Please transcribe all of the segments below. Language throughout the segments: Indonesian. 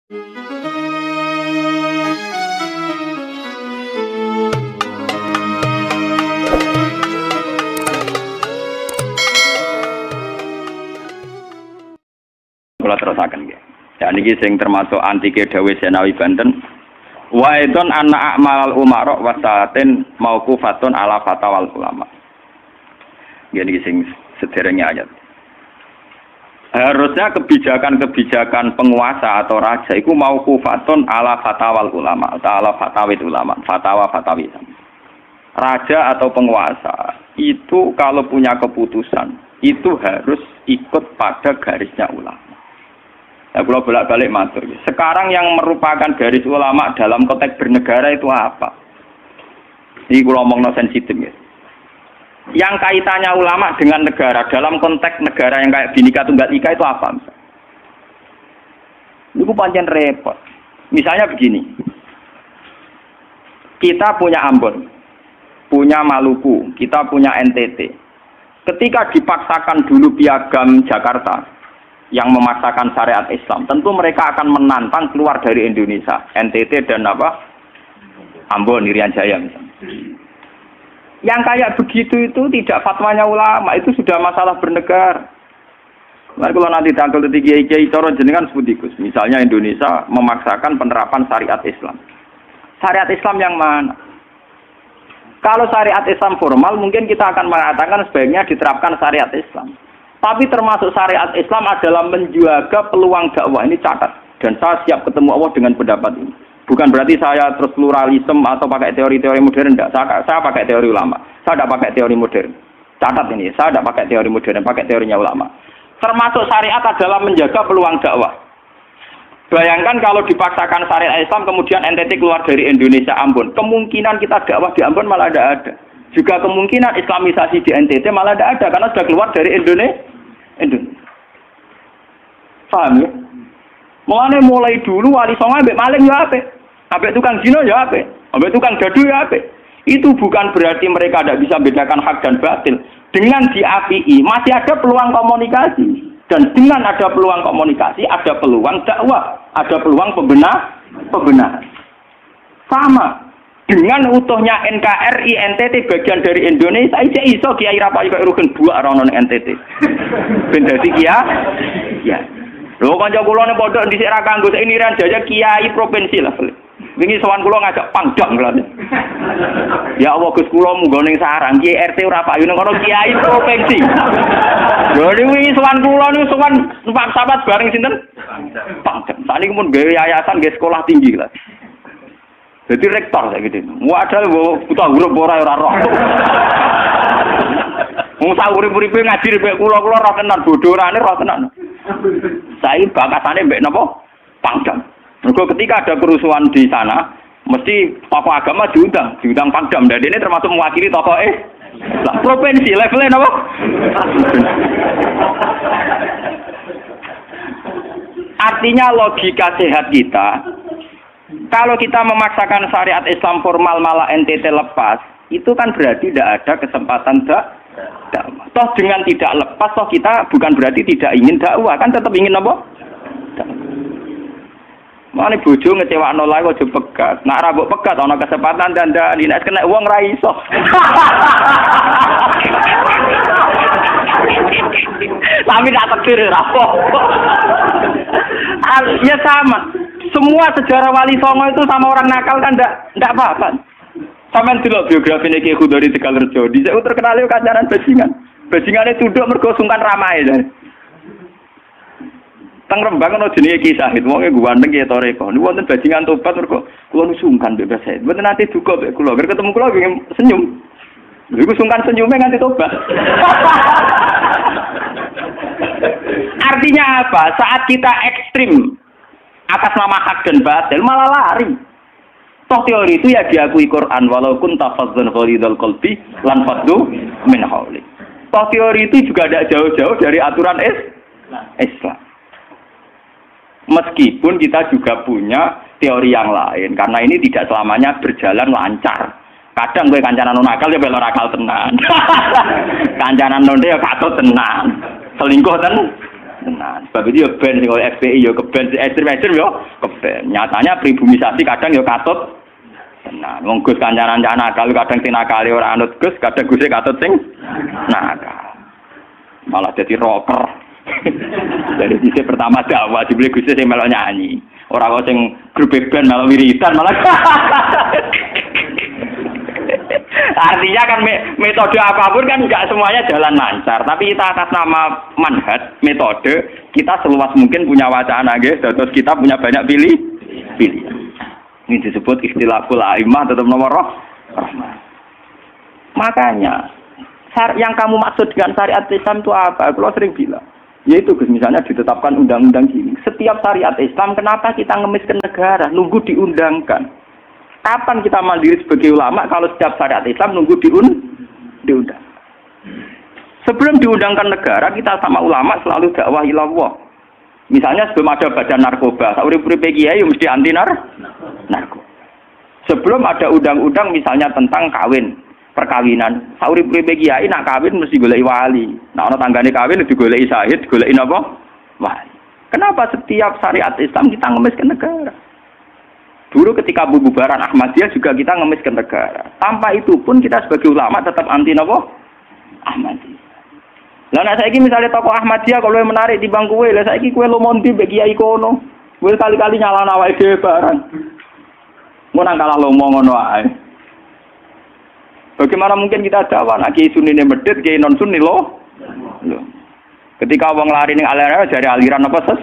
Kula terusaken nggih. Ya niki sing termasuk antike dawuh Senawi Banten. Wa idon anna a'mal umara wasatin mauqufatun ala fatawal ulama. Nggih niki sing sederenge ayat. Harusnya kebijakan-kebijakan penguasa atau raja itu mauqufatun ala fatawal ulama, ala fatawid ulama, fatwa-fatwi. Raja atau penguasa itu kalau punya keputusan itu harus ikut pada garisnya ulama. Ya, kalau bolak-balik matur. Sekarang yang merupakan garis ulama dalam konteks bernegara itu apa? Ini kalau ngomong sensitif ya. Yang kaitannya ulama dengan negara dalam konteks negara yang kayak Bhinneka Tunggal Ika itu apa? Itu pancen repot. Misalnya begini. Kita punya Ambon, punya Maluku, kita punya NTT. Ketika dipaksakan dulu piagam Jakarta yang memaksakan syariat Islam, tentu mereka akan menantang keluar dari Indonesia, NTT dan Ambon, Irian Jaya misalnya. Yang kayak begitu itu tidak fatwanya ulama, itu sudah masalah bernegara. Nah, kalau nanti tanggal kiai coro jenengan sebutikus, misalnya Indonesia memaksakan penerapan syariat Islam. Syariat Islam yang mana? Kalau syariat Islam formal, mungkin kita akan mengatakan sebaiknya diterapkan syariat Islam. Tapi termasuk syariat Islam adalah menjaga peluang dakwah. Ini catat. Dan saya siap ketemu Allah dengan pendapat ini. Bukan berarti saya terus pluralisme atau pakai teori-teori modern. Tidak. Saya pakai teori ulama. Saya tidak pakai teori modern. Catat ini. Saya tidak pakai teori modern. Pakai teorinya ulama. Termasuk syariat adalah menjaga peluang dakwah. Bayangkan kalau dipaksakan syariat Islam kemudian NTT keluar dari Indonesia Ambon. Kemungkinan kita dakwah di Ambon malah tidak ada. Juga kemungkinan Islamisasi di NTT malah tidak ada karena sudah keluar dari Indonesia. Paham ya? Mulai dulu wali songo ambek maling ya apik. Ambek tukang zina ya apik. Ambek tukang dadu ya apik. Itu bukan berarti mereka tidak bisa bedakan hak dan batil. Dengan diapii masih ada peluang komunikasi. Dan dengan ada peluang komunikasi ada peluang dakwah, ada peluang pembenaran. Sama. Dengan utuhnya NKRI NTT bagian dari Indonesia, iso Kiai Rapai kok rugen buak rono NTT. Ben dadi ya. Lho kanca kula ning pondok dhisik ra kanggo ini Irian Jaya kiai provinsi lah. Wingi sowan kula ngajak Pangdam lho. Ya Allah Gus kula munggo ning sarang Kiai RT ora payu ning kono kiai provinsi. Lho wingi sowan kula niku sowan numpak sahabat bareng sinten? Pangdam. Saniki mun gawe yayasan nggih sekolah tinggi lah. Jadi rektor saya gitu. Wadah buta huruf ora roh. Wong sak urip-uripe ngaji mek kula roh tenan bodorane roh tenan. Saya bakasane mbek napa? Pangdam. Mergo ketika ada kerusuhan di sana, mesti tokoh agama diundang Pangdam. Dan ini termasuk mewakili tokoh Islam. Provinsi levelnya napa? Artinya logika sehat kita, kalau kita memaksakan syariat Islam formal malah NTT lepas, itu kan berarti tidak ada kesempatan dakwah. Toh dengan tidak lepas, toh kita bukan berarti tidak ingin dakwah, kan tetap ingin apa? Mana bojo ngecewakno lae aja pegat. Nak ra mbok pegat ana kesempatan dandani, nek kena wong ra iso. Tapi tak takdir ra apa. Ya sama. Semua sejarah Wali Songo itu sama orang nakal kan enggak apa-apa. Sampeyan delok biografi Ki Khudori Tegalrejo, dhisik terkenal yo kancanan bajingan. Bajingane tunduk mergo sungkan ramae. Teng Rembang ana jenenge Ki Sahid, wonge ganteng ya toreko. Niku wonten bajingan tobat mergo kula nu sungkan bebas Sahid. Mboten nate duka mek kula, ger ketemu kula nggih senyum. Lha iku sungkan senyume nganti tobat. Artinya apa? Saat kita ekstrim atas nama hak dan batil malah lari. Toh teori itu ya diakui Quran, walau kunta fazzan ghalidhal qalbi lan faddu min hawli. Toh teori itu juga tidak jauh-jauh dari aturan Islam. Meskipun kita juga punya teori yang lain, karena ini tidak selamanya berjalan lancar. Kadang gue kancanan nakal ya belok akal tenan. Kancanan nonde ya katut tenan. Selingkuh tenan. Sebab itu ya band sing FPI ya ke band ekstrem-ekstrem ya ke ben. Nyatanya pribumisasi kadang ya katut. Nah, wong Gus kancanan nakal kadang tinakali ora anut Gus, kadang Guse katut sing nakal. Malah jadi rocker. Dari sisi pertama dakwah dibeli Guse sing melok nyanyi. Ora kok sing grup band melok wiridan malah. Artinya kan metode apapun kan enggak semuanya jalan lancar, tapi kita atas nama manhaj, metode, kita seluas mungkin punya wacana nggih, terus kita punya banyak pilihan. Ini disebut ikhtilaful a'immah tetap nomor rahmah. Makanya yang kamu maksud dengan syariat Islam itu apa? Kalau sering bilang, yaitu misalnya ditetapkan undang-undang gini. Setiap syariat Islam kenapa kita ngemis ke negara, nunggu diundangkan? Kapan kita mandiri sebagai ulama kalau setiap syariat Islam nunggu diundang? Sebelum diundangkan negara, kita sama ulama selalu dakwah ilallah. Misalnya sebelum ada badan narkoba, urip-uripe kiai mesti anti narkoba. Sebelum ada undang-undang misalnya tentang kawin, perkawinan, urip-uripe kiai nak kawin mesti goleki wali. Nah ana tanggane kawin digoleki syahid, goleki napa? Wali. Kenapa setiap syariat Islam kita ngemis ke negara? Dulu ketika bubaran Ahmadiyah juga kita ngemis ke negara. Tanpa itu pun kita sebagai ulama tetap anti napa? Ahmadiyah. Lah nek saiki misalnya tokoh Ahmadiyah kalau menarik di bangku kowe, lah saiki kowe lomondi mbek kiai kono. Kowe kali-kali nyalahno awake dhewe barang. Mun nang kalah lomo ngono ae. Bagaimana mungkin kita dakwah nek kiai sunine medhit, kiai non sunni loh. Ketika wong lari ning aliran dari aliran apa ses?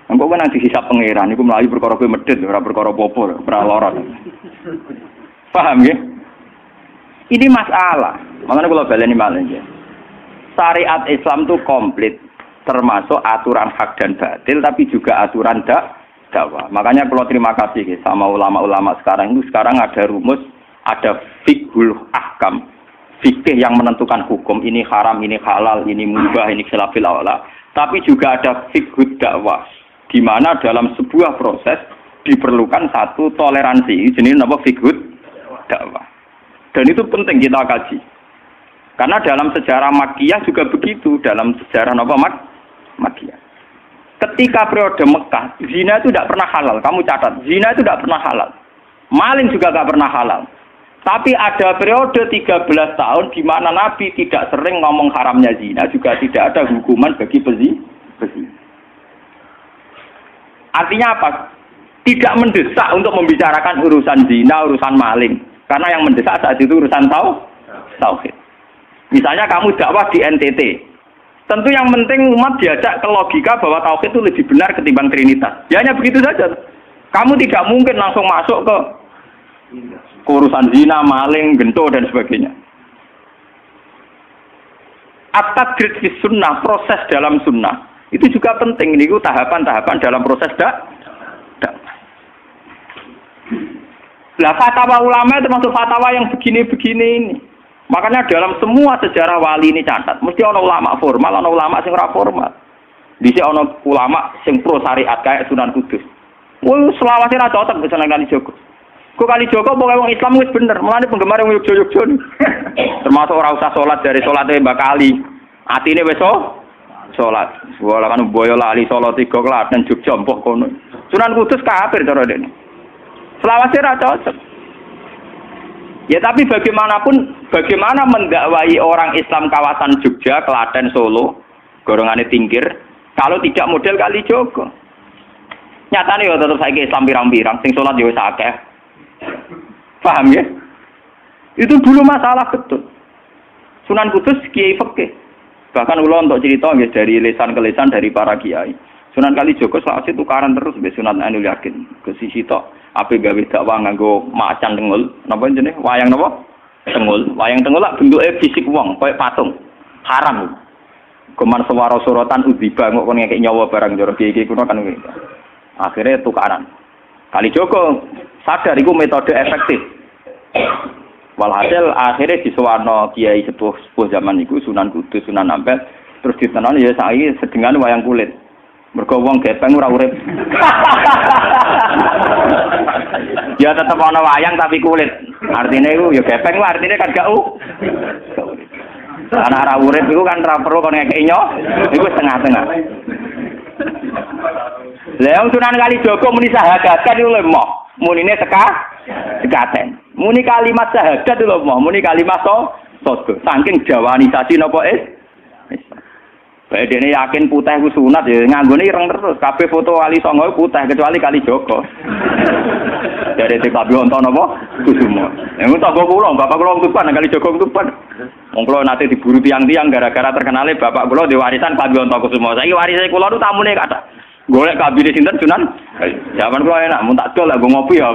Engko kan nanti hisab pangeran iku mlayu perkara kowe medhit ora perkara apa-apa, ora lara. Paham ya? Ini masalah. Makanya kalau baleni malih ya. Syariat Islam itu komplit, termasuk aturan hak dan batil tapi juga aturan dakwah. Makanya kalau terima kasih sama ulama-ulama sekarang itu sekarang ada rumus, ada fiqhul ahkam. Fikih yang menentukan hukum ini haram, ini halal, ini mubah, ini khilafil aula. Tapi juga ada fiqhud dakwah. Di mana dalam sebuah proses diperlukan satu toleransi, jenis apa fiqhud dakwah. Dan itu penting kita kaji. Karena dalam sejarah Makkiyah juga begitu, dalam sejarah apa Makkiyah. Ketika periode Mekah, zina itu tidak pernah halal. Kamu catat, zina itu tidak pernah halal. Maling juga tidak pernah halal. Tapi ada periode 13 tahun di mana Nabi tidak sering ngomong haramnya zina, juga tidak ada hukuman bagi pezina. Artinya apa? Tidak mendesak untuk membicarakan urusan zina, urusan maling. Karena yang mendesak saat itu urusan tauhid. Misalnya kamu dakwah di NTT. Tentu yang penting umat diajak ke logika bahwa tauhid itu lebih benar ketimbang trinitas. Ya hanya begitu saja. Kamu tidak mungkin langsung masuk ke urusan zina, maling, gento, dan sebagainya. At-tadrid fi sunnah, proses dalam sunnah. Itu juga penting, ini tahapan-tahapan dalam proses dakwah. Lah fatwa ulama termasuk fatwa yang begini-begini ini. Makanya dalam semua sejarah wali ini catat, mesti ana ulama formal, ana ulama sing ora formal. Dhisik ana ulama sing pro syariat kayak Sunan Kudus. Wong selawase ra cocok bisa nang Kalijogo. Kok Kalijogo pokoke wong Islam wis bener, mulane penggemar wong Yogyakarta. Termasuk ora usah salat dari salate Mbak Kali. Atine wis salat. Wala kan boyo lali salat 3 Klaten Jogja mbok kono. Sunan Kudus kafir cara dene. Selawase ra cocok. Ya tapi bagaimanapun, bagaimana mendakwai orang Islam kawasan Jogja, Klaten, Solo, golongane tingkir, kalau tidak model Kalijogo. Nyatane ya tetep saiki Islam pirang-pirang, sing salat ya wis akeh. Paham ya? Itu dulu masalah betul. Sunan Kudus kiai fikih. Bahkan kula untuk cerita nggih dari lisan ke lisan dari para kiai. Sunan Kalijogo selawase tukaran terus mbek Sunan Ainul Yakin. Ke sisi tok ape gawe dakwah nganggo macan tengul, napa jenenge? Wayang napa? Tengul. Wayang tengul lak bentuke fisik wong, koyo patung. Haram. Kuman swara sorotan udziba kok kon ngekek nyawa barang jero kiai kuno kan gitu. Akhirnya tukaran. Kalijogo sadar iku metode efektif. Walhasil akhirnya disuwarno kiai sepuh zaman iku Sunan Kudus, Sunan Ampel, terus ditenan ya saiki sedengan wayang kulit. Mergo wong gepeng ora urip. Ya tetep ana wayang tapi kulit. Artine iku ya gepeng artine kan gak urip. Ana ora urip iku kan ora perlu kon ngekeki nyo, iku setengah-setengah. Lah wong Sunan Kalijaga muni syahadat kan lho moh. Munine sekaten. Muni kalimat syahadat lho moh, muni kalimat sodo. Saking jawanisasi napa bae dene yakin putih ku sunat ya nganggone ireng terus. Kabeh foto Wali Songo putih kecuali Kalijaga. Dari TKB wonten napa? Kusuma. Yang tak kula, bapak kula Tuban, Kalijaga Tuban. Wong kula nate diburu tiang-tiang gara-gara terkenale bapak kula di warisan Kabeh Kusuma. Saiki warise kula nu tamune kathah. Golek kabine sinten Sunan? Zaman kula enak, mun tak dol lek ngopi ya.